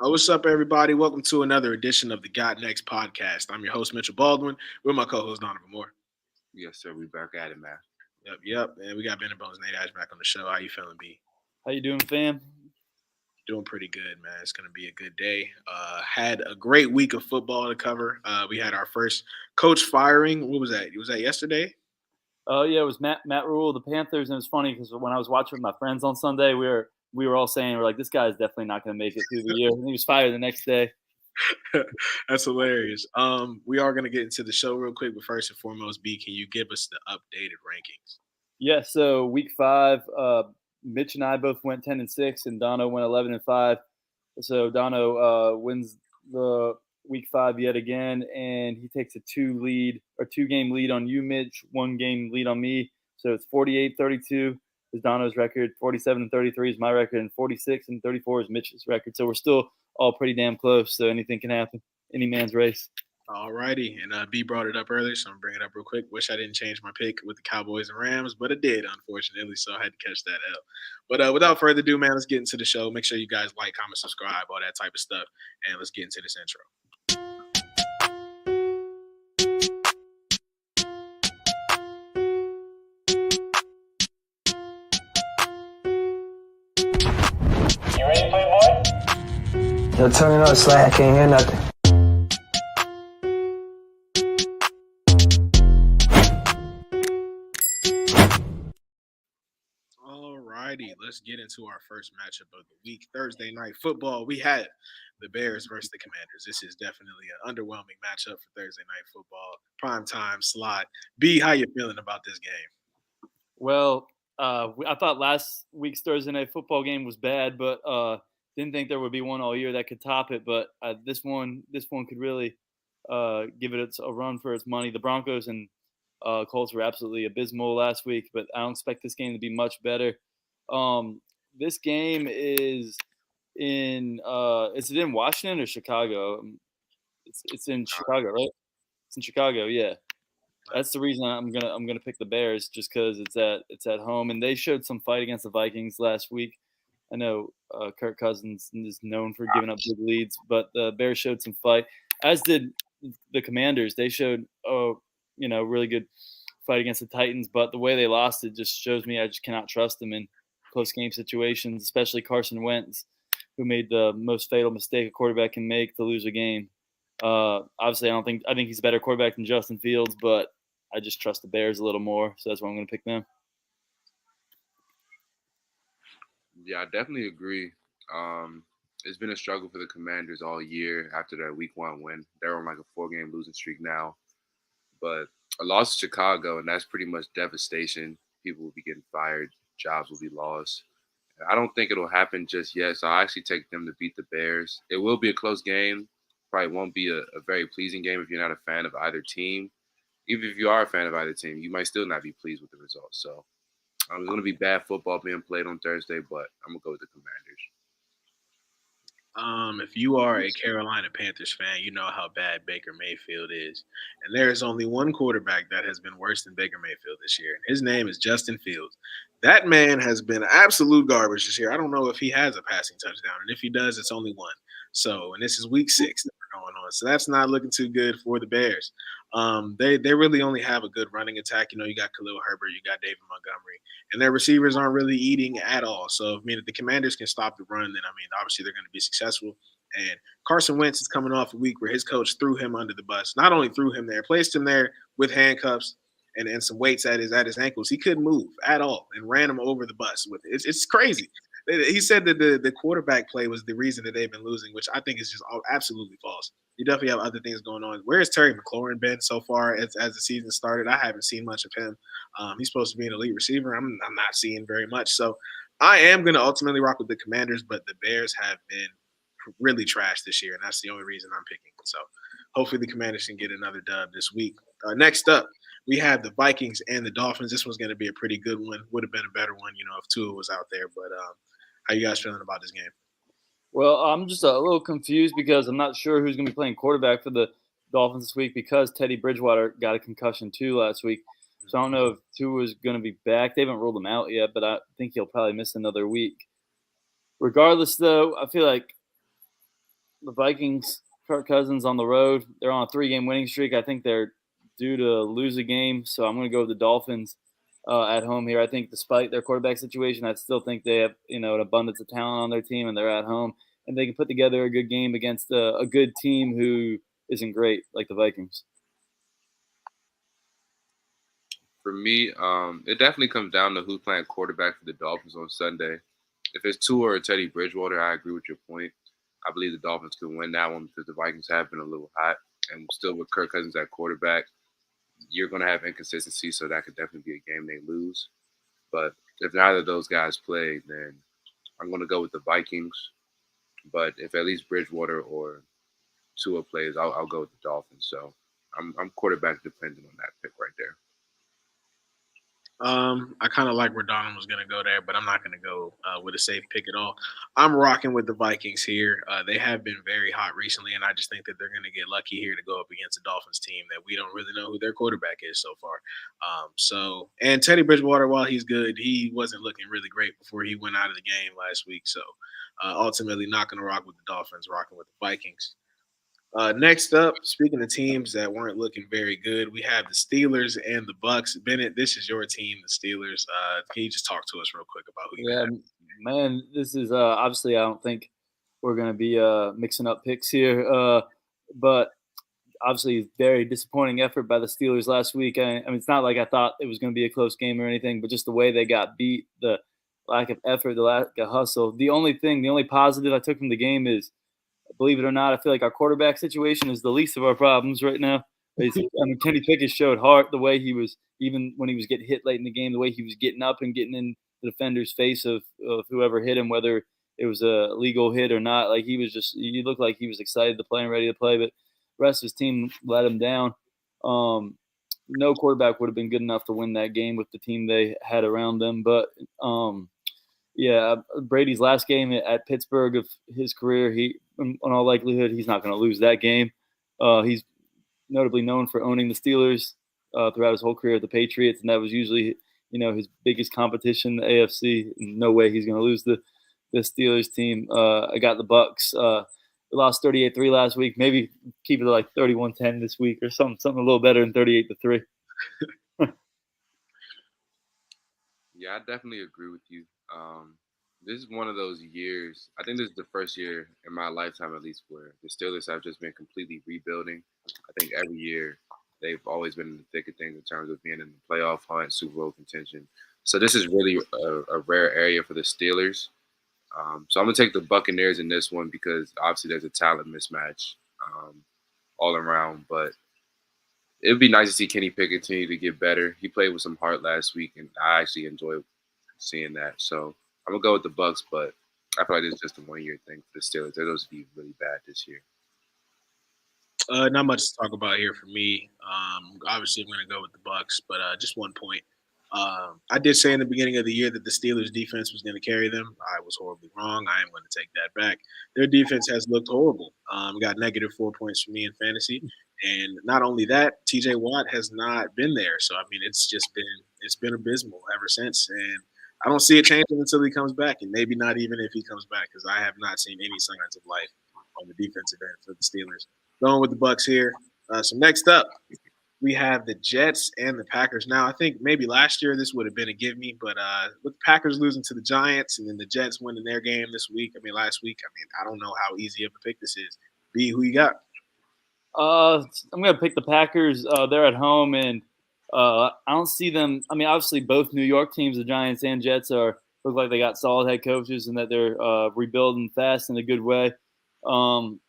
What's up, everybody? Welcome to another edition of the Got Next podcast. I'm your host, Mitchell Baldwin, with my co-host, Donovan Moore. Yes, sir. We back at it, man. Yep. And we got Ben and Bones Nate Ash back on the show. How you feeling, B? How you doing, fam? Doing pretty good, man. It's going to be a good day. Had a great week of football to cover. We had our first coach firing. What was that? Was that yesterday? Oh yeah, it was Matt Rule of the Panthers, and it was funny because when I was watching with my friends on Sunday, we were all saying we're like, this guy is definitely not going to make it through the year, and he was fired the next day. That's hilarious. We are going to get into the show real quick, but first and foremost, B, can you give us the updated rankings? Yeah, so week 5, Mitch and I both went 10-6, and Dono went 11-5. So Dono wins the week 5 yet again, and he takes a 2-game lead on you, Mitch, 1-game lead on me. So it's 48-32 is Dono's record, 47-33 is my record, and 46-34 is Mitch's record. So we're still all pretty damn close. So anything can happen, any man's race. All righty, and B brought it up earlier, so I'm bringing it up real quick. Wish I didn't change my pick with the Cowboys and Rams, but it did, unfortunately, so I had to catch that L. But without further ado, man, let's get into the show. Make sure you guys like, comment, subscribe, all that type of stuff, and let's get into this intro. You ready, Playboy? Yo, turn it up, Slay. I can't hear nothing. Alrighty, let's get into our first matchup of the week. Thursday night football. We had the Bears versus the Commanders. This is definitely an underwhelming matchup for Thursday night football. Prime time slot. B, how you feeling about this game? Well, I thought last week's Thursday night football game was bad, but didn't think there would be one all year that could top it. But this one could really give it a run for its money. The Broncos and Colts were absolutely abysmal last week, but I don't expect this game to be much better. This game is is it in Washington or Chicago? It's in Chicago, right? It's in Chicago, yeah. That's the reason I'm gonna pick the Bears, just because it's at home, and they showed some fight against the Vikings last week. I know Kirk Cousins is known for giving up big leads, but the Bears showed some fight, as did the Commanders. They showed really good fight against the Titans, but the way they lost it just shows me I just cannot trust them in close game situations, especially Carson Wentz, who made the most fatal mistake a quarterback can make to lose a game. Obviously, I think he's a better quarterback than Justin Fields, but I just trust the Bears a little more, so that's why I'm going to pick them. Yeah, I definitely agree. It's been a struggle for the Commanders all year after their Week 1 win. They're on like a 4-game losing streak now, but a loss to Chicago, and that's pretty much devastation. People will be getting fired, jobs will be lost. I don't think it'll happen just yet, so I actually take them to beat the Bears. It will be a close game. Probably won't be a very pleasing game if you're not a fan of either team. Even if you are a fan of either team, you might still not be pleased with the results. So it's going to be bad football being played on Thursday, but I'm going to go with the Commanders. If you are a Carolina Panthers fan, you know how bad Baker Mayfield is. And there is only one quarterback that has been worse than Baker Mayfield this year. And his name is Justin Fields. That man has been absolute garbage this year. I don't know if he has a passing touchdown. And if he does, it's only one. So, and this is week 6 that we're going on. So that's not looking too good for the Bears. They really only have a good running attack. You know, you got Khalil Herbert, you got David Montgomery, and their receivers aren't really eating at all. So, if the Commanders can stop the run, then, obviously they're going to be successful. And Carson Wentz is coming off a week where his coach threw him under the bus. Not only threw him there, placed him there with handcuffs and some weights at his ankles. He couldn't move at all and ran him over the bus with it. It's crazy. He said that the quarterback play was the reason that they've been losing, which I think is just absolutely false. You definitely have other things going on. Where has Terry McLaurin been so far as the season started? I haven't seen much of him. He's supposed to be an elite receiver. I'm not seeing very much. So I am going to ultimately rock with the Commanders, but the Bears have been really trash this year, and that's the only reason I'm picking. So hopefully the Commanders can get another dub this week. Next up, we have the Vikings and the Dolphins. This one's going to be a pretty good one. Would have been a better one, if Tua was out there. But how you guys feeling about this game? Well, I'm just a little confused because I'm not sure who's going to be playing quarterback for the Dolphins this week, because Teddy Bridgewater got a concussion too last week. So I don't know if Tua is going to be back. They haven't ruled him out yet, but I think he'll probably miss another week. Regardless, though, I feel like the Vikings, Kirk Cousins on the road. They're on a 3-game winning streak. I think they're due to lose a game, so I'm going to go with the Dolphins at home here. I think despite their quarterback situation, I still think they have an abundance of talent on their team, and they're at home, and they can put together a good game against a good team who isn't great like the Vikings. For me, it definitely comes down to who's playing quarterback for the Dolphins on Sunday. If it's Tua or Teddy Bridgewater, I agree with your point. I believe the Dolphins could win that one because the Vikings have been a little hot, and still with Kirk Cousins at quarterback, you're going to have inconsistency, so that could definitely be a game they lose. But if neither of those guys play, then I'm going to go with the Vikings. But if at least Bridgewater or Tua plays, I'll go with the Dolphins. So I'm quarterback dependent on that pick right there. I kind of like where Donald was going to go there, but I'm not going to go with a safe pick at all. I'm rocking with the Vikings here. They have been very hot recently, and I just think that they're going to get lucky here to go up against a Dolphins team that we don't really know who their quarterback is so far. And Teddy Bridgewater, while he's good, he wasn't looking really great before he went out of the game last week. So ultimately, not going to rock with the Dolphins, rocking with the Vikings. Next up, speaking of teams that weren't looking very good, we have the Steelers and the Bucks. Bennett, this is your team, the Steelers. Can you just talk to us real quick about who you have? Man, this is obviously I don't think we're going to be mixing up picks here, but obviously very disappointing effort by the Steelers last week. I mean, it's not like I thought it was going to be a close game or anything, but just the way they got beat, the lack of effort, the lack of hustle. The only positive I took from the game is, believe it or not, I feel like our quarterback situation is the least of our problems right now. I mean, Kenny Pickett showed heart the way he was, even when he was getting hit late in the game, the way he was getting up and getting in the defender's face of whoever hit him, whether it was a legal hit or not. Like he looked like he was excited to play and ready to play, but the rest of his team let him down. No quarterback would have been good enough to win that game with the team they had around them. But yeah, Brady's last game at Pittsburgh of his career, in all likelihood, he's not going to lose that game. He's notably known for owning the Steelers throughout his whole career at the Patriots, and that was usually, his biggest competition, the AFC. No way he's going to lose the Steelers team. I got the Bucks. They lost 38-3 last week. Maybe keep it like 31-10 this week or something a little better than 38-3. Yeah, I definitely agree with you. This is one of those years. I think this is the first year in my lifetime, at least, where the Steelers have just been completely rebuilding. I think every year they've always been in the thick of things in terms of being in the playoff hunt, Super Bowl contention. So this is really a rare area for the Steelers. So I'm gonna take the Buccaneers in this one because obviously there's a talent mismatch all around. But it would be nice to see Kenny Pickett continue to get better. He played with some heart last week, and I actually enjoyed seeing that. So I'm gonna go with the Bucks, but I feel like it's just a 1-year thing for the Steelers. They're supposed to be really bad this year. Not much to talk about here for me. Obviously, I'm going to go with the Bucks, but just one point. I did say in the beginning of the year that the Steelers' defense was going to carry them. I was horribly wrong. I am going to take that back. Their defense has looked horrible. Got negative 4 points for me in fantasy, and not only that, T.J. Watt has not been there. So I mean, it's been abysmal ever since, and I don't see it changing until he comes back, and maybe not even if he comes back, because I have not seen any signs of life on the defensive end for the Steelers. Going with the Bucks here. So next up, we have the Jets and the Packers. Now, I think maybe last year this would have been a give me, but with the Packers losing to the Giants and then the Jets winning their game last week, I don't know how easy of a pick this is. B, who you got? I'm going to pick the Packers. They're at home, and I don't see them. I mean, obviously, both New York teams, the Giants and Jets, look like they got solid head coaches and that they're rebuilding fast in a good way.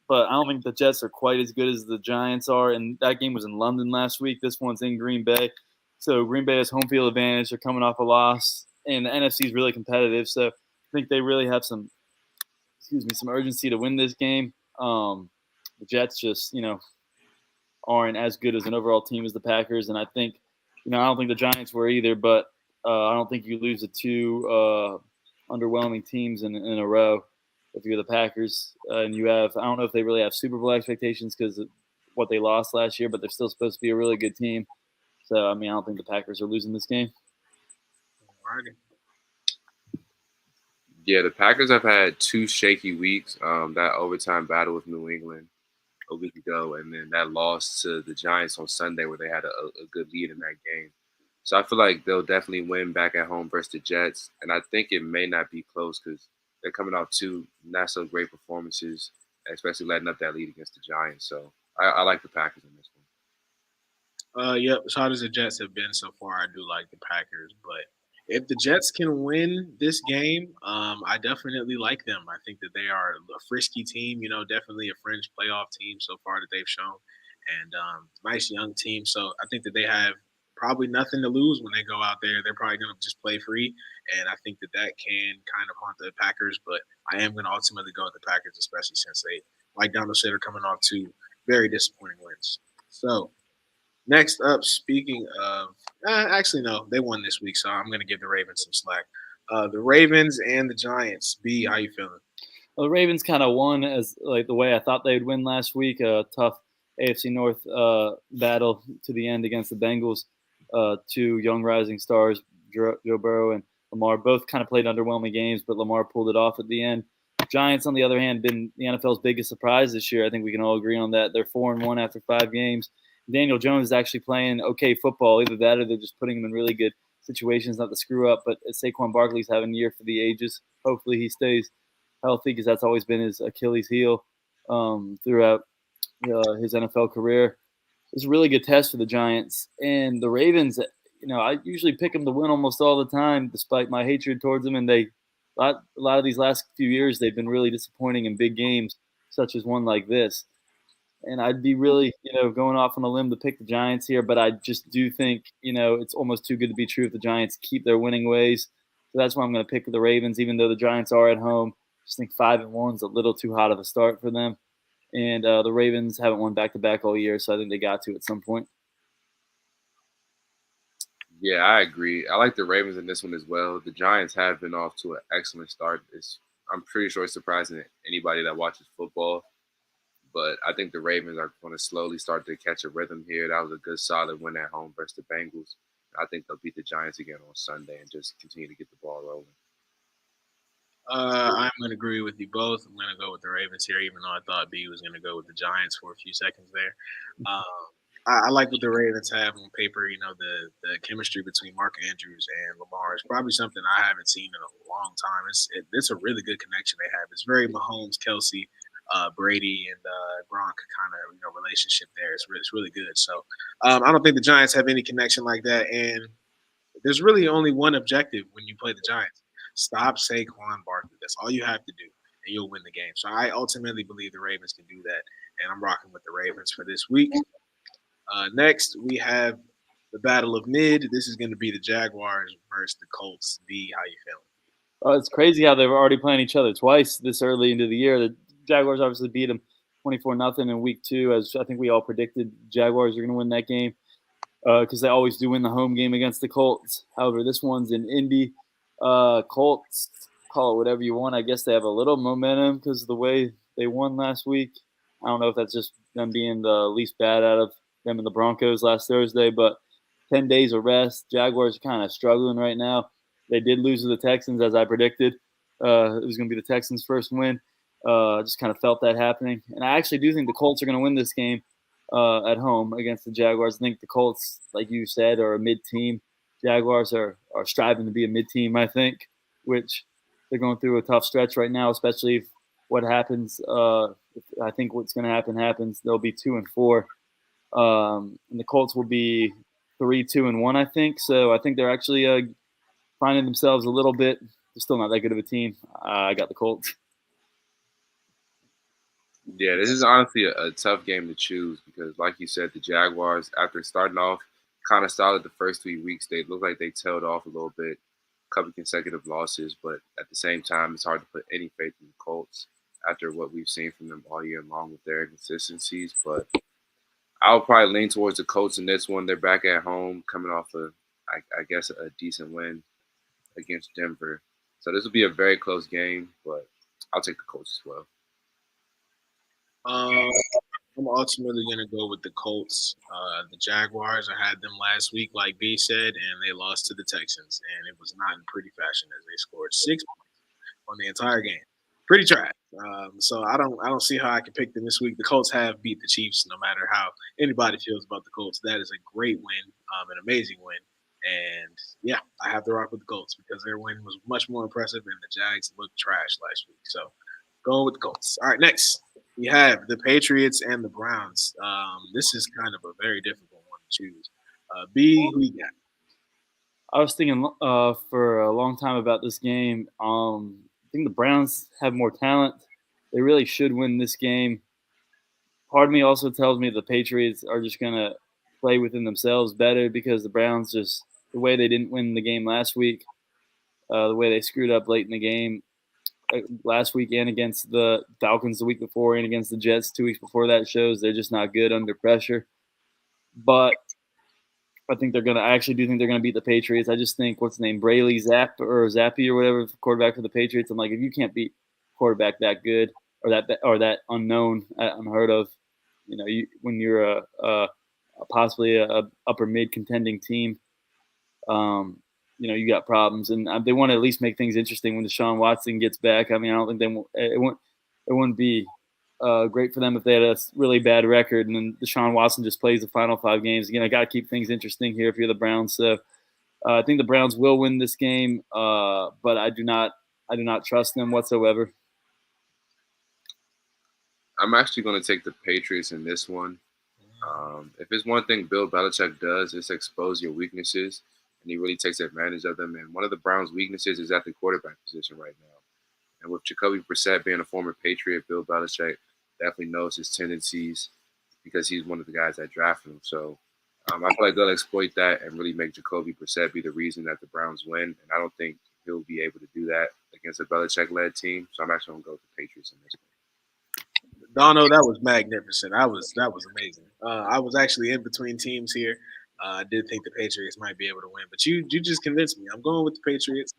But I don't think the Jets are quite as good as the Giants are. And that game was in London last week. This one's in Green Bay. So Green Bay has home field advantage. They're coming off a loss. And the NFC is really competitive. So I think they really have some urgency to win this game. The Jets just, aren't as good as an overall team as the Packers. And I think, I don't think the Giants were either. But I don't think you lose to two underwhelming teams in a row. If you're the Packers and you have, I don't know if they really have Super Bowl expectations because of what they lost last year, but they're still supposed to be a really good team. So, I don't think the Packers are losing this game. Yeah, the Packers have had two shaky weeks. That overtime battle with New England a week ago, and then that loss to the Giants on Sunday where they had a good lead in that game. So I feel like they'll definitely win back at home versus the Jets, and I think it may not be close because they're coming off two not so great performances, especially letting up that lead against the Giants. So I like the Packers in this one. Yep. As hard as the Jets have been so far, I do like the Packers. But if the Jets can win this game, I definitely like them. I think that they are a frisky team. Definitely a fringe playoff team so far that they've shown, and nice young team. So I think that they have probably nothing to lose when they go out there. They're probably going to just play free, and I think that that can kind of haunt the Packers. But I am going to ultimately go with the Packers, especially since they, like Donald said, are coming off two very disappointing wins. So next up, speaking of, actually no, they won this week, so I'm going to give the Ravens some slack. The Ravens and the Giants. B, how you feeling? Well, the Ravens kind of won as like the way I thought they'd win last week. A tough AFC North battle to the end against the Bengals. Two young rising stars, Joe Burrow and Lamar, both kind of played underwhelming games, but Lamar pulled it off at the end. Giants, on the other hand, been the NFL's biggest surprise this year. I think we can all agree on that. They're 4-1 after 5 games. Daniel Jones is actually playing okay football. Either that or they're just putting him in really good situations not to screw up. But Saquon Barkley's having a year for the ages. Hopefully he stays healthy because that's always been his Achilles heel throughout his NFL career. It's a really good test for the Giants. And the Ravens, I usually pick them to win almost all the time despite my hatred towards them. And a lot of these last few years, they've been really disappointing in big games, such as one like this. And I'd be really, going off on a limb to pick the Giants here, but I just do think, it's almost too good to be true if the Giants keep their winning ways. So that's why I'm going to pick the Ravens, even though the Giants are at home. Just think 5-1 is a little too hot of a start for them. And the Ravens haven't won back-to-back all year, so I think they got to at some point. Yeah, I agree. I like the Ravens in this one as well. The Giants have been off to an excellent start. I'm pretty sure it's surprising to anybody that watches football. But I think the Ravens are going to slowly start to catch a rhythm here. That was a good, solid win at home versus the Bengals. I think they'll beat the Giants again on Sunday and just continue to get the ball rolling. I'm going to agree with you both. I'm going to go with the Ravens here, even though I thought B was going to go with the Giants for a few seconds there. I like what the Ravens have on paper. The chemistry between Mark Andrews and Lamar is probably something I haven't seen in a long time. It's a really good connection they have. It's very Mahomes, Kelsey, Brady, and Gronk kind of relationship there. It's really good. So I don't think the Giants have any connection like that. And there's really only one objective when you play the Giants: stop Saquon Barkley. That's all you have to do, and you'll win the game. So I ultimately believe the Ravens can do that, and I'm rocking with the Ravens for this week. Next, we have the Battle of Mid. This is going to be the Jaguars versus the Colts. B, how you feeling? It's crazy how they were already playing each other twice this early into the year. The Jaguars obviously beat them 24-0 in week 2, as I think we all predicted. Jaguars are going to win that game because they always do win the home game against the Colts. However, this one's in Indy. Colts, call it whatever you want. I guess they have a little momentum because of the way they won last week. I don't know if that's just them being the least bad out of them and the Broncos last Thursday, but 10 days of rest. Jaguars are kind of struggling right now. They did lose to the Texans, as I predicted. It was going to be the Texans' first win. Just kind of felt that happening. And I actually do think the Colts are going to win this game at home against the Jaguars. I think the Colts, like you said, are a mid-team. Jaguars are striving to be a mid-team, I think, which they're going through a tough stretch right now, especially if what happens. I think what's going to happens. They'll be 2-4. And the Colts will be 3-2-1, I think. So I think they're actually finding themselves a little bit. They're still not that good of a team. I got the Colts. Yeah, this is honestly a tough game to choose because, like you said, the Jaguars, after starting off kind of solid the first 3 weeks, they look like they tailed off a little bit, a couple consecutive losses. But at the same time, it's hard to put any faith in the Colts after what we've seen from them all year long with their inconsistencies. But I'll probably lean towards the Colts in this one. They're back at home, coming off I guess, a decent win against Denver. So this will be a very close game, but I'll take the Colts as well. I'm ultimately going to go with the Colts. The Jaguars, I had them last week, like B said, and they lost to the Texans, and it was not in pretty fashion as they scored 6 points. on the entire game. Pretty trash. So I don't see how I can pick them this week. The Colts have beat the Chiefs, no matter how anybody feels about the Colts. That is a great win, an amazing win. And yeah, I have to rock with the Colts because their win was much more impressive, and the Jags looked trash last week. So going with the Colts. All right, next we have the Patriots and the Browns. This is kind of a very difficult one to choose. B, who you got? I was thinking for a long time about this game. I think the Browns have more talent. They really should win this game. Part of me also tells me the Patriots are just going to play within themselves better because the Browns just the way they didn't win the game last week, the way they screwed up late in the game last week and against the Falcons the week before and against the Jets 2 weeks before that shows they're just not good under pressure. But I think I actually do think they're going to beat the Patriots. I just think, what's his name, Zappy or whatever, quarterback for the Patriots. I'm like, if you can't beat quarterback that good or that unknown, unheard of, when you're possibly a upper mid contending team, you got problems, and they want to at least make things interesting when Deshaun Watson gets back. I mean, I don't think it wouldn't be great for them if they had a really bad record and then Deshaun Watson just plays the final 5 games. Again, I got to keep things interesting here if you're the Browns. So I think the Browns will win this game, but I do not trust them whatsoever. I'm actually going to take the Patriots in this one. If it's one thing Bill Belichick does, it's expose your weaknesses, and he really takes advantage of them. And one of the Browns' weaknesses is at the quarterback position right now. And with Jacoby Brissett being a former Patriot, Bill Belichick definitely knows his tendencies because he's one of the guys that drafted him. So I feel like they'll exploit that and really make Jacoby Brissett be the reason that the Browns win. And I don't think he'll be able to do that against a Belichick-led team. So I'm actually going to go with the Patriots in this one. Dono, that was magnificent. That was amazing. I was actually in between teams here. I did think the Patriots might be able to win, but you just convinced me. I'm going with the Patriots.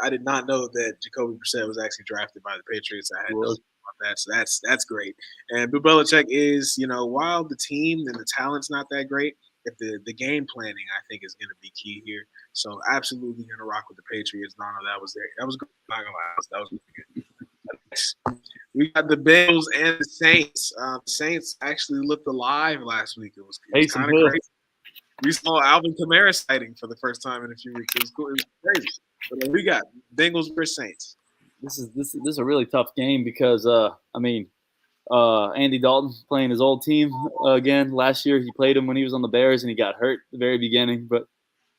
I did not know that Jacoby Brissett was actually drafted by the Patriots. I had no idea about that, so that's great. And Bill Belichick is, while the team and the talent's not that great, if the game planning I think is going to be key here. So absolutely going to rock with the Patriots. Dono, that was good. Not gonna lie, that was really good. We got the Bengals and the Saints. The Saints actually looked alive last week. It was kind of crazy. We saw Alvin Kamara sighting for the first time in a few weeks. It was cool. It was crazy. But we got Bengals versus Saints. This is a really tough game because Andy Dalton playing his old team again. Last year he played him when he was on the Bears and he got hurt at the very beginning. But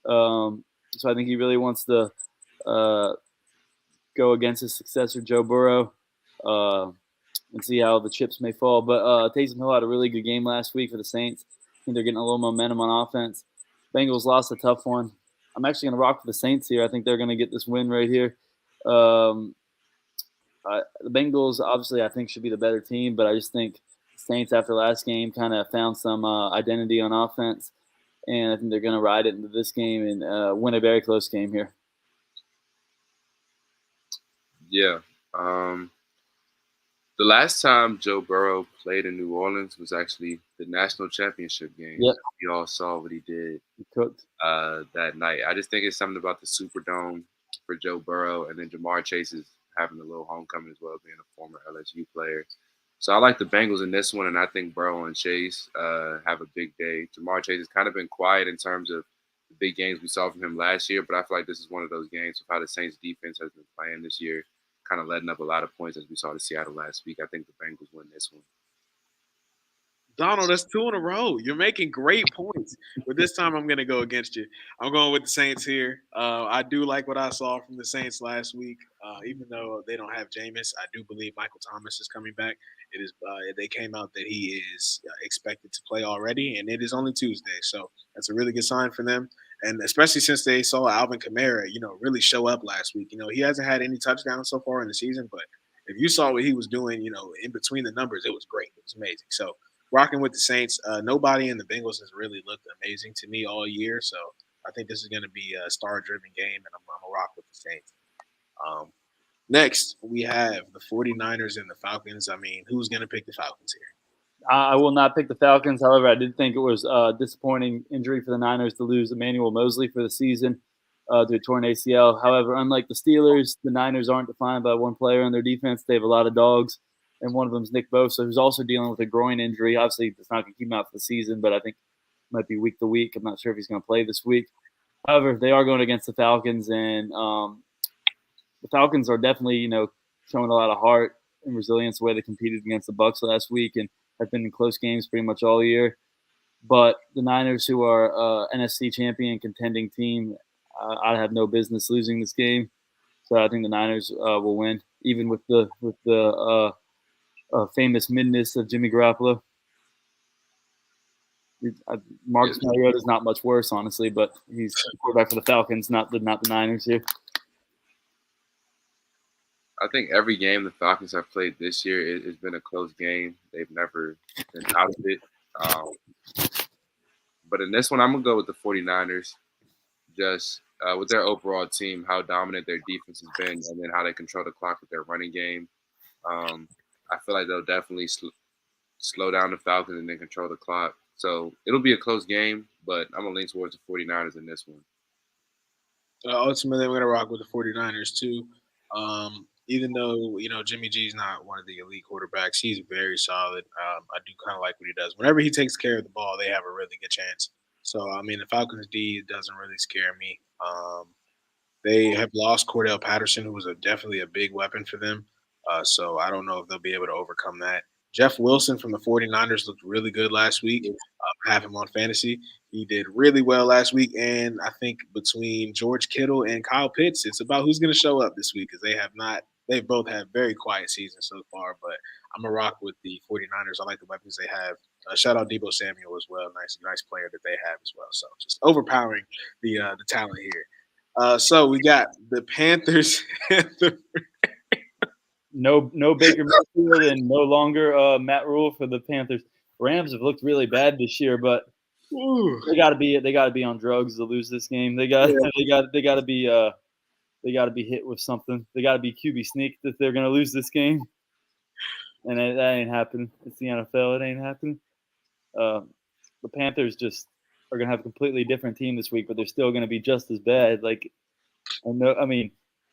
so I think he really wants to go against his successor Joe Burrow. And see how the chips may fall. But Taysom Hill had a really good game last week for the Saints. I think they're getting a little momentum on offense. Bengals lost a tough one. I'm actually going to rock with the Saints here. I think they're going to get this win right here. The Bengals, obviously, I think should be the better team, but I just think the Saints, after last game, kind of found some identity on offense, and I think they're going to ride it into this game and win a very close game here. Yeah. The last time Joe Burrow played in New Orleans was actually the national championship game. Yep. We all saw what he did that night. I just think it's something about the Superdome for Joe Burrow, and then Jamar Chase is having a little homecoming as well, being a former LSU player. So I like the Bengals in this one, and I think Burrow and Chase have a big day. Jamar Chase has kind of been quiet in terms of the big games we saw from him last year, but I feel like this is one of those games of how the Saints defense has been playing this year, kind of letting up a lot of points as we saw to Seattle last week. I think the Bengals win this one. Donald, that's 2 in a row. You're making great points. But this time I'm going to go against you. I'm going with the Saints here. I do like what I saw from the Saints last week. Even though they don't have Jameis, I do believe Michael Thomas is coming back. It is. They came out that he is expected to play already, and it is only Tuesday. So that's a really good sign for them. And especially since they saw Alvin Kamara, really show up last week. He hasn't had any touchdowns so far in the season, but if you saw what he was doing, in between the numbers, it was great. It was amazing. So rocking with the Saints. Nobody in the Bengals has really looked amazing to me all year. So I think this is going to be a star-driven game, and I'm going to rock with the Saints. Next, we have the 49ers and the Falcons. I mean, who's going to pick the Falcons here? I will not pick the Falcons. However, I did think it was a disappointing injury for the Niners to lose Emmanuel Mosley for the season. to a torn ACL. However, unlike the Steelers, the Niners aren't defined by one player on their defense. They have a lot of dogs, and one of them is Nick Bosa, who's also dealing with a groin injury. Obviously, it's not going to keep him out for the season, but I think it might be week to week. I'm not sure if he's going to play this week. However, they are going against the Falcons, and the Falcons are definitely, showing a lot of heart and resilience the way they competed against the Bucs last week and have been in close games pretty much all year. But the Niners, who are NFC champion contending team, I have no business losing this game. So I think the Niners will win, even with the famous midness of Jimmy Garoppolo. Marcus Mariota is not much worse, honestly, but he's the quarterback for the Falcons, not the Niners here. I think every game the Falcons have played this year has been a close game. They've never been out of it. But in this one, I'm going to go with the 49ers, just with their overall team, how dominant their defense has been, and then how they control the clock with their running game. I feel like they'll definitely slow down the Falcons and then control the clock. So it'll be a close game, but I'm going to lean towards the 49ers in this one. Ultimately, I'm going to rock with the 49ers too. Even though, Jimmy G's not one of the elite quarterbacks, he's very solid. I do kind of like what he does. Whenever he takes care of the ball, they have a really good chance. So, the Falcons D doesn't really scare me. They have lost Cordell Patterson, who was definitely a big weapon for them. So I don't know if they'll be able to overcome that. Jeff Wilson from the 49ers looked really good last week. I have him on fantasy. He did really well last week. And I think between George Kittle and Kyle Pitts, it's about who's going to show up this week because they've both had very quiet seasons so far. But I'm going to rock with the 49ers. I like the weapons they have. Shout out Deebo Samuel as well. Nice player that they have as well. So just overpowering the talent here. So we got the Panthers and the No Baker Mayfield and no longer Matt Rule for the Panthers. Rams have looked really bad this year, but they got to be on drugs to lose this game. They got to be hit with something. They got to be QB sneak if they're going to lose this game, and that ain't happening. It's the NFL. It ain't happening. The Panthers just are going to have a completely different team this week, but they're still going to be just as bad. Getting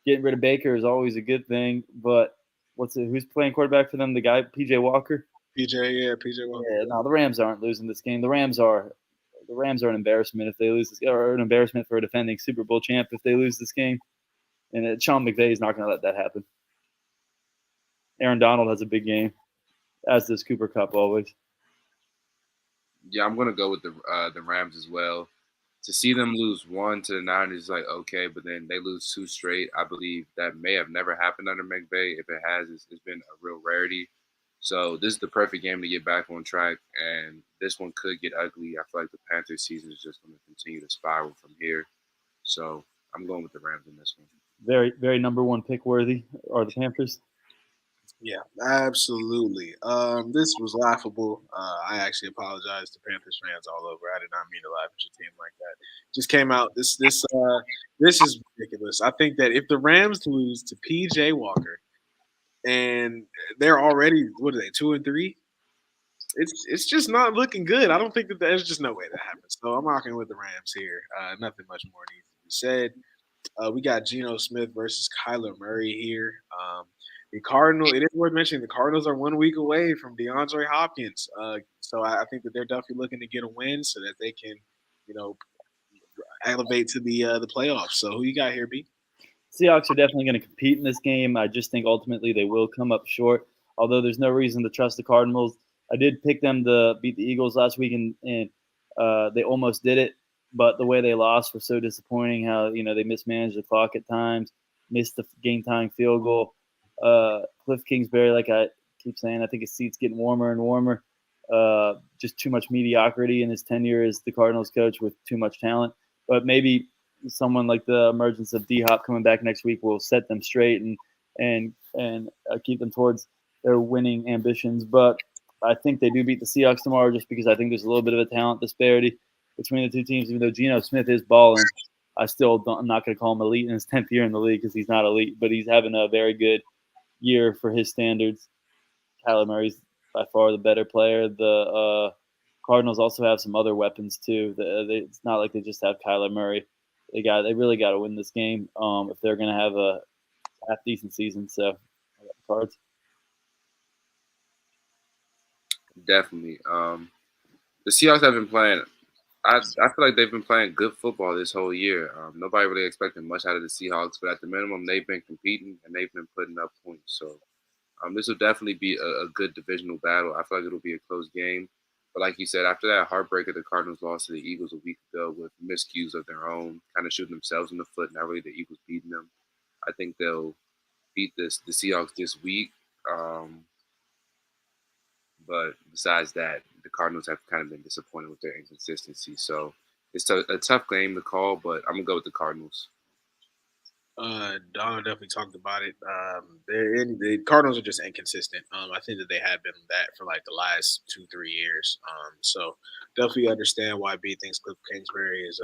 rid of Baker is always a good thing, but who's playing quarterback for them? The guy, PJ Walker? PJ Walker. Yeah, no, the Rams aren't losing this game. The Rams are an embarrassment if they lose this, or an embarrassment for a defending Super Bowl champ if they lose this game. And Sean McVay is not going to let that happen. Aaron Donald has a big game, as does Cooper Kupp always. Yeah, I'm going to go with the Rams as well. To see them lose one to the Niners is like, okay, but then they lose two straight. I believe that may have never happened under McVay. If it has, it's been a real rarity. So this is the perfect game to get back on track, and this one could get ugly. I feel like the Panthers season is just going to continue to spiral from here. So I'm going with the Rams in this one. Very, very number one pick worthy are the Panthers. Yeah, absolutely. This was laughable. I actually apologize to Panthers fans all over. I did not mean to laugh at your team like that. Just came out. This is ridiculous. I think that if the Rams lose to PJ Walker, and they're already 2-3, it's just not looking good. I don't think that there's just no way that happens. So I'm rocking with the Rams here. Nothing much more needs to be said. We got Geno Smith versus Kyler Murray here. The Cardinals, it is worth mentioning, the Cardinals are 1 week away from DeAndre Hopkins. So I think that they're definitely looking to get a win so that they can, elevate to the playoffs. So who you got here, B? Seahawks are definitely going to compete in this game. I just think ultimately they will come up short, although there's no reason to trust the Cardinals. I did pick them to beat the Eagles last week, and they almost did it. But the way they lost was so disappointing, how, they mismanaged the clock at times, missed the game-tying field goal. Cliff Kingsbury, like I keep saying, I think his seat's getting warmer and warmer. Just too much mediocrity in his tenure as the Cardinals coach with too much talent. But maybe someone like the emergence of D-Hop coming back next week will set them straight and keep them towards their winning ambitions. But I think they do beat the Seahawks tomorrow just because I think there's a little bit of a talent disparity between the two teams. Even though Geno Smith is balling, I'm not going to call him elite in his 10th year in the league because he's not elite, but he's having a very good year for his standards. Kyler Murray's by far the better player. The Cardinals also have some other weapons too. It's not like they just have Kyler Murray. They really got to win this game if they're going to have a half decent season. So, I got the Cards. Definitely. The Seahawks have been playing. I feel like they've been playing good football this whole year. Nobody really expected much out of the Seahawks, but at the minimum, they've been competing and they've been putting up points. So this will definitely be a good divisional battle. I feel like it'll be a close game. But like you said, after that heartbreaker, the Cardinals lost to the Eagles a week ago with miscues of their own, kind of shooting themselves in the foot. Not really the Eagles beating them. I think they'll beat the Seahawks this week. But besides that, the Cardinals have kind of been disappointed with their inconsistency. So it's a tough game to call, but I'm gonna go with the Cardinals. Donald definitely talked about it. The Cardinals are just inconsistent. I think that they have been that for like the last 2-3 years. So definitely understand why B thinks Cliff Kingsbury is,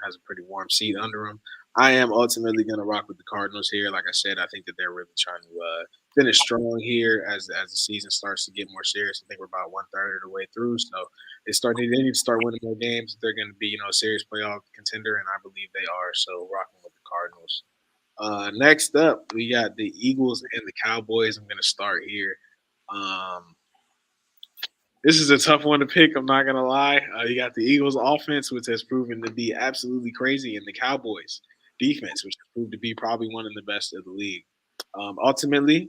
has a pretty warm seat under him. I am ultimately going to rock with the Cardinals here. Like I said, I think that they're really trying to finish strong here as the season starts to get more serious. I think we're about 1/3 of the way through, so they need to start winning more games. They're going to be a serious playoff contender, and I believe they are. So rocking with the Cardinals. Next up, we got the Eagles and the Cowboys. I'm going to start here. Um, this is a tough one to pick. I'm not going to lie. You got the Eagles offense, which has proven to be absolutely crazy, and the Cowboys defense, which has proved to be probably one of the best of the league. Ultimately,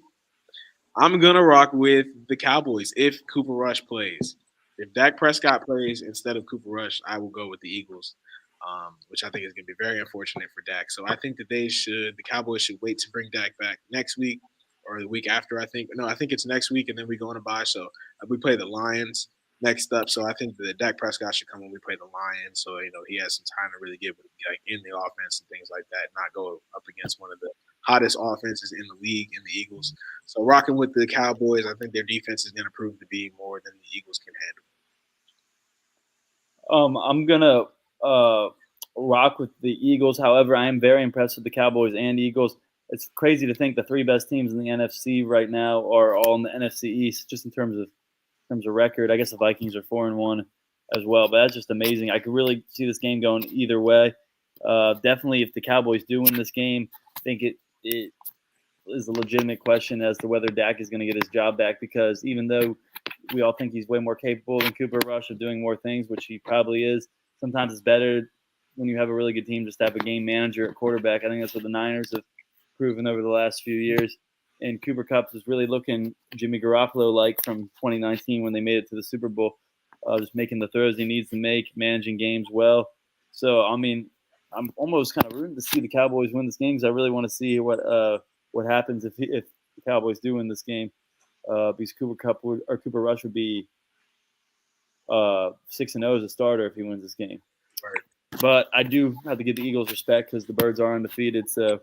I'm going to rock with the Cowboys if Cooper Rush plays. If Dak Prescott plays instead of Cooper Rush, I will go with the Eagles, which I think is going to be very unfortunate for Dak. So I think that the Cowboys should wait to bring Dak back next week or the week after. I think it's next week, and then we go on a bye. So we play the Lions next up. So I think that Dak Prescott should come when we play the Lions. So he has some time to really get in the offense and things like that, not go up against one of the hottest offenses in the league in the Eagles. So rocking with the Cowboys, I think their defense is going to prove to be more than the Eagles can handle. I'm gonna rock with the Eagles. However, I am very impressed with the Cowboys and Eagles. It's crazy to think the three best teams in the NFC right now are all in the NFC East, just in terms of record. I guess the Vikings are 4-1 as well, but that's just amazing. I could really see this game going either way. Definitely, if the Cowboys do win this game, I think it is a legitimate question as to whether Dak is going to get his job back, because even though we all think he's way more capable than Cooper Rush of doing more things, which he probably is, sometimes it's better when you have a really good team just to have a game manager at quarterback. I think that's what the Niners have proven over the last few years. And Cooper Kupp is really looking Jimmy Garoppolo-like from 2019 when they made it to the Super Bowl, just making the throws he needs to make, managing games well. So, I mean, I'm almost kind of rooting to see the Cowboys win this game because I really want to see what happens if the Cowboys do win this game. Because Cooper Rush would be 6-0 as a starter if he wins this game. Right. But I do have to give the Eagles respect because the Birds are undefeated. So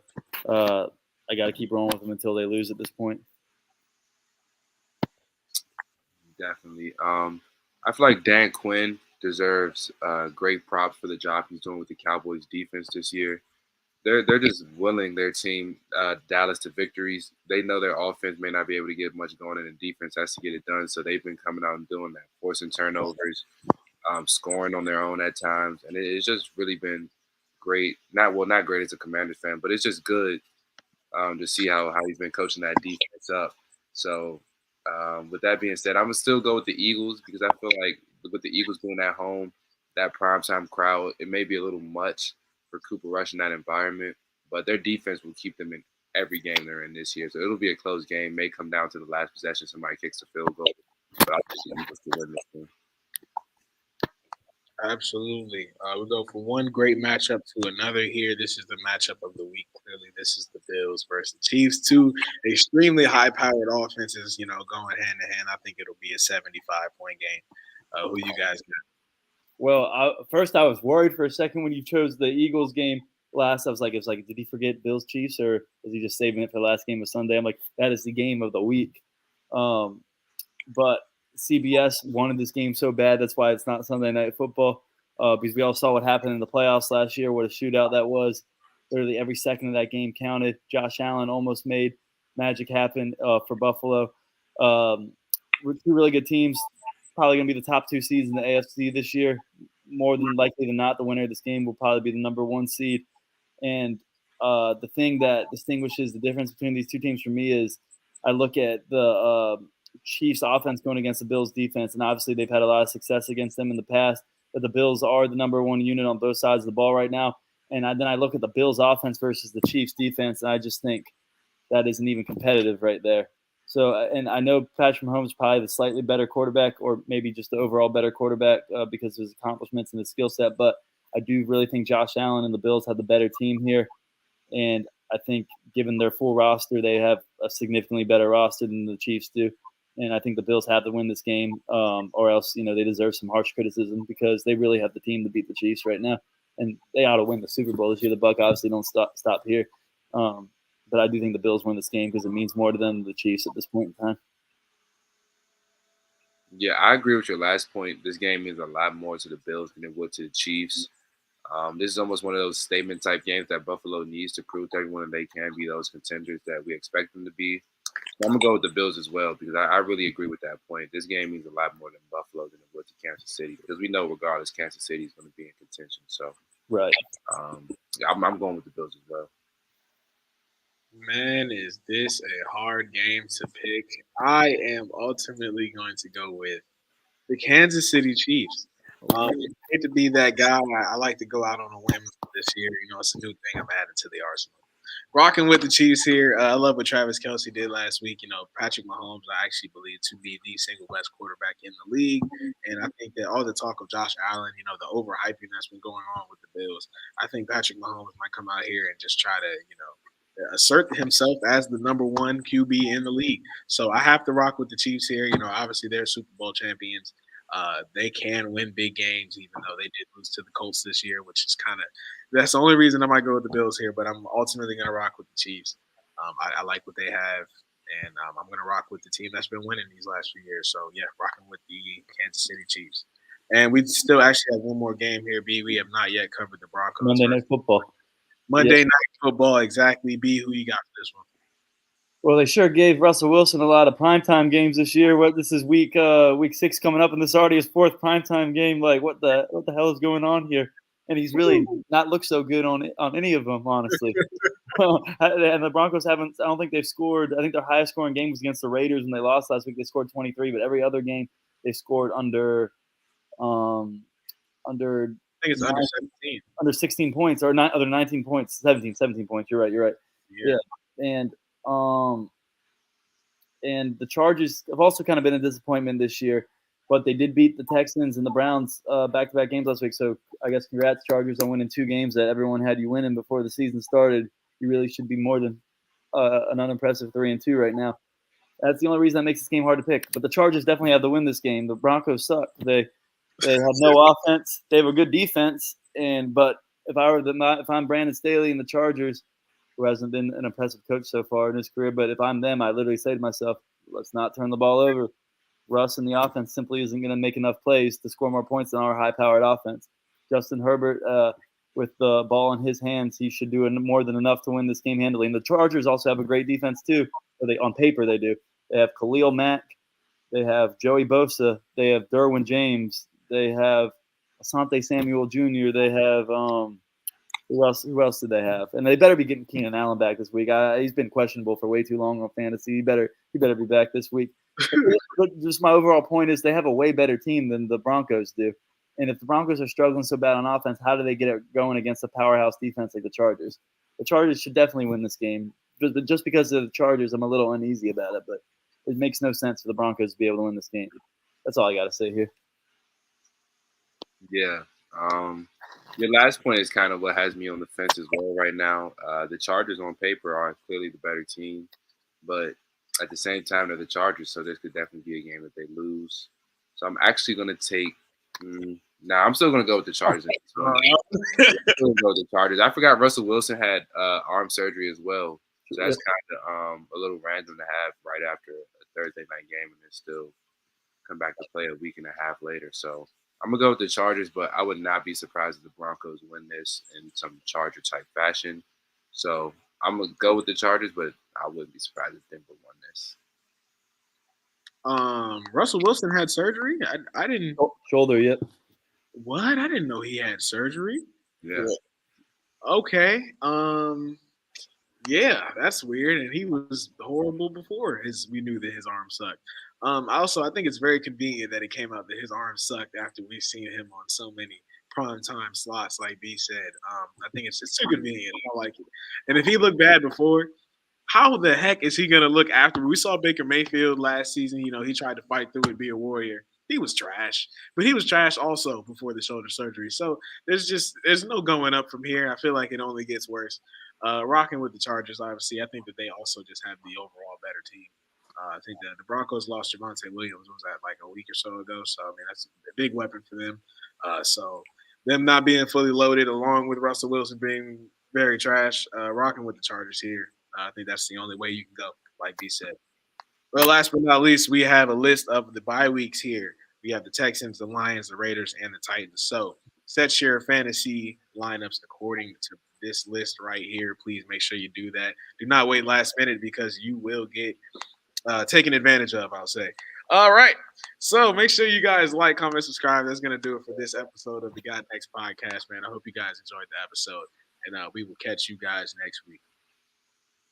I got to keep rolling with them until they lose at this point. Definitely. I feel like Dan Quinn deserves great props for the job he's doing with the Cowboys defense this year. They're just willing their team, Dallas, to victories. They know their offense may not be able to get much going, and the defense has to get it done. So they've been coming out and doing that, forcing turnovers, scoring on their own at times, and it's just really been great. Not great as a Commanders fan, but it's just good to see how he's been coaching that defense up. So with that being said, I'm gonna still go with the Eagles because I feel like with the Eagles being at home, that primetime crowd, it may be a little much for Cooper Rush in that environment, but their defense will keep them in every game they're in this year. So it'll be a close game. May come down to the last possession. Somebody kicks a field goal, but I'll pick the Eagles to win this game. Absolutely. We go from one great matchup to another here. This is the matchup of the week. Clearly, this is the Bills versus the Chiefs. Two extremely high-powered offenses, going hand in hand. I think it'll be a 75-point game. Who you guys got? Well, first I was worried for a second when you chose the Eagles game last. I was like, did he forget Bills Chiefs or is he just saving it for the last game of Sunday? I'm like, that is the game of the week. But CBS wanted this game so bad. That's why it's not Sunday Night Football, because we all saw what happened in the playoffs last year, what a shootout that was. Literally every second of that game counted. Josh Allen almost made magic happen for Buffalo. We're two really good teams. Probably going to be the top two seeds in the AFC this year. more than likely than not, the winner of this game will probably be the number 1 seed. And the thing that distinguishes the difference between these two teams for me is I look at the Chiefs offense going against the Bills defense, and obviously they've had a lot of success against them in the past, but the Bills are the number 1 unit on both sides of the ball right now. And then I look at the Bills offense versus the Chiefs defense, and I just think that isn't even competitive right there. So, and I know Patrick Mahomes is probably the slightly better quarterback, or maybe just the overall better quarterback because of his accomplishments and his skill set, but I do really think Josh Allen and the Bills have the better team here. And I think given their full roster, they have a significantly better roster than the Chiefs do. And I think the Bills have to win this game, or else, they deserve some harsh criticism because they really have the team to beat the Chiefs right now. And they ought to win the Super Bowl this year. The Bucs obviously don't stop here. But I do think the Bills win this game because it means more to them than the Chiefs at this point in time. Yeah, I agree with your last point. This game means a lot more to the Bills than it would to the Chiefs. This is almost one of those statement type games that Buffalo needs to prove to everyone that they can be those contenders that we expect them to be. So I'm gonna go with the Bills as well because I really agree with that point. This game means a lot more than Buffalo than it would to Kansas City because we know regardless Kansas City is going to be in contention. So right, I'm going with the Bills as well. Man, is this a hard game to pick? I am ultimately going to go with the Kansas City Chiefs. I hate to be that guy. I like to go out on a whim this year. It's a new thing I'm adding to the arsenal. Rocking with the Chiefs here. I love what Travis Kelce did last week. Patrick Mahomes, I actually believe to be the single best quarterback in the league. And I think that all the talk of Josh Allen, the overhyping that's been going on with the Bills, I think Patrick Mahomes might come out here and just try to, assert himself as the number 1 QB in the league. So I have to rock with the Chiefs here. Obviously they're Super Bowl champions. They can win big games, even though they did lose to the Colts this year, which is that's the only reason I might go with the Bills here. But I'm ultimately going to rock with the Chiefs. I like what they have, and I'm going to rock with the team that's been winning these last few years. So yeah, rocking with the Kansas City Chiefs. And we still actually have one more game here, B. We have not yet covered the Broncos. Monday Night Football. Monday Night Football, exactly. B, who you got for this one? Well, they sure gave Russell Wilson a lot of primetime games this year. This is week 6 coming up, and this already his 4th primetime game. Like, what the hell is going on here? And he's really not looked so good on any of them, honestly. And the Broncos haven't. I don't think they've scored. I think their highest scoring game was against the Raiders when they lost last week. They scored 23, but every other game they scored under. I think it's under 17. Under 16 points or other 19 points, 17 points. You're right. Yeah. And the Chargers have also kind of been a disappointment this year, but they did beat the Texans and the Browns back-to-back games last week. So I guess congrats, Chargers, on winning 2 games that everyone had you winning before the season started. You really should be more than an unimpressive 3-2 right now. That's the only reason that makes this game hard to pick. But the Chargers definitely have to win this game. The Broncos suck. They have no offense. They have a good defense. But if I'm Brandon Staley and the Chargers, who hasn't been an impressive coach so far in his career, but if I'm them, I literally say to myself, let's not turn the ball over. Russ and the offense simply isn't going to make enough plays to score more points than our high-powered offense. Justin Herbert, with the ball in his hands, he should do more than enough to win this game handily. And the Chargers also have a great defense too. On paper, they do. They have Khalil Mack. They have Joey Bosa. They have Derwin James. They have Asante Samuel Jr. They have who else did they have? And they better be getting Keenan Allen back this week. He's been questionable for way too long on fantasy. He better be back this week. But just my overall point is they have a way better team than the Broncos do. And if the Broncos are struggling so bad on offense, how do they get it going against a powerhouse defense like the Chargers? The Chargers should definitely win this game. Just because of the Chargers, I'm a little uneasy about it. But it makes no sense for the Broncos to be able to win this game. That's all I got to say here. Yeah. Your last point is kind of what has me on the fence as well right now. The Chargers on paper are clearly the better team, but at the same time, they're the Chargers, so this could definitely be a game that they lose. So I'm actually going to take I'm still going to go with the Chargers. I forgot Russell Wilson had arm surgery as well, so that's kind of a little random to have right after a Thursday night game and then still come back to play a week and a half later. So I'm going to go with the Chargers, but I would not be surprised if the Broncos win this in some Charger-type fashion. So I'm going to go with the Chargers, but I wouldn't be surprised if Denver won this. Russell Wilson had surgery? I didn't. Shoulder, yep. What? I didn't know he had surgery. Yeah. Okay. Yeah, that's weird. And he was horrible before we knew that his arm sucked. Also, I think it's very convenient that it came out that his arm sucked after we've seen him on so many prime time slots, like B said. I think it's too convenient. I don't like it. And if he looked bad before, how the heck is he going to look after? We saw Baker Mayfield last season. You know, he tried to fight through it, be a warrior. He was trash, but he was trash also before the shoulder surgery. So there's no going up from here. I feel like it only gets worse. Rocking with the Chargers, obviously, I think that they also just have the overall better team. I think that the Broncos lost Javonte Williams was that like a week or so ago. So I mean that's a big weapon for them. So them not being fully loaded, along with Russell Wilson being very trash, rocking with the Chargers here. I think that's the only way you can go, like B said. Well, last but not least, we have a list of the bye weeks here. We have the Texans, the Lions, the Raiders, and the Titans. So set your fantasy lineups according to this list right here. Please make sure you do that. Do not wait last minute because you will get taken advantage of, I'll say. All right. So make sure you guys like, comment, subscribe. That's going to do it for this episode of the God Next podcast, man. I hope you guys enjoyed the episode, and we will catch you guys next week.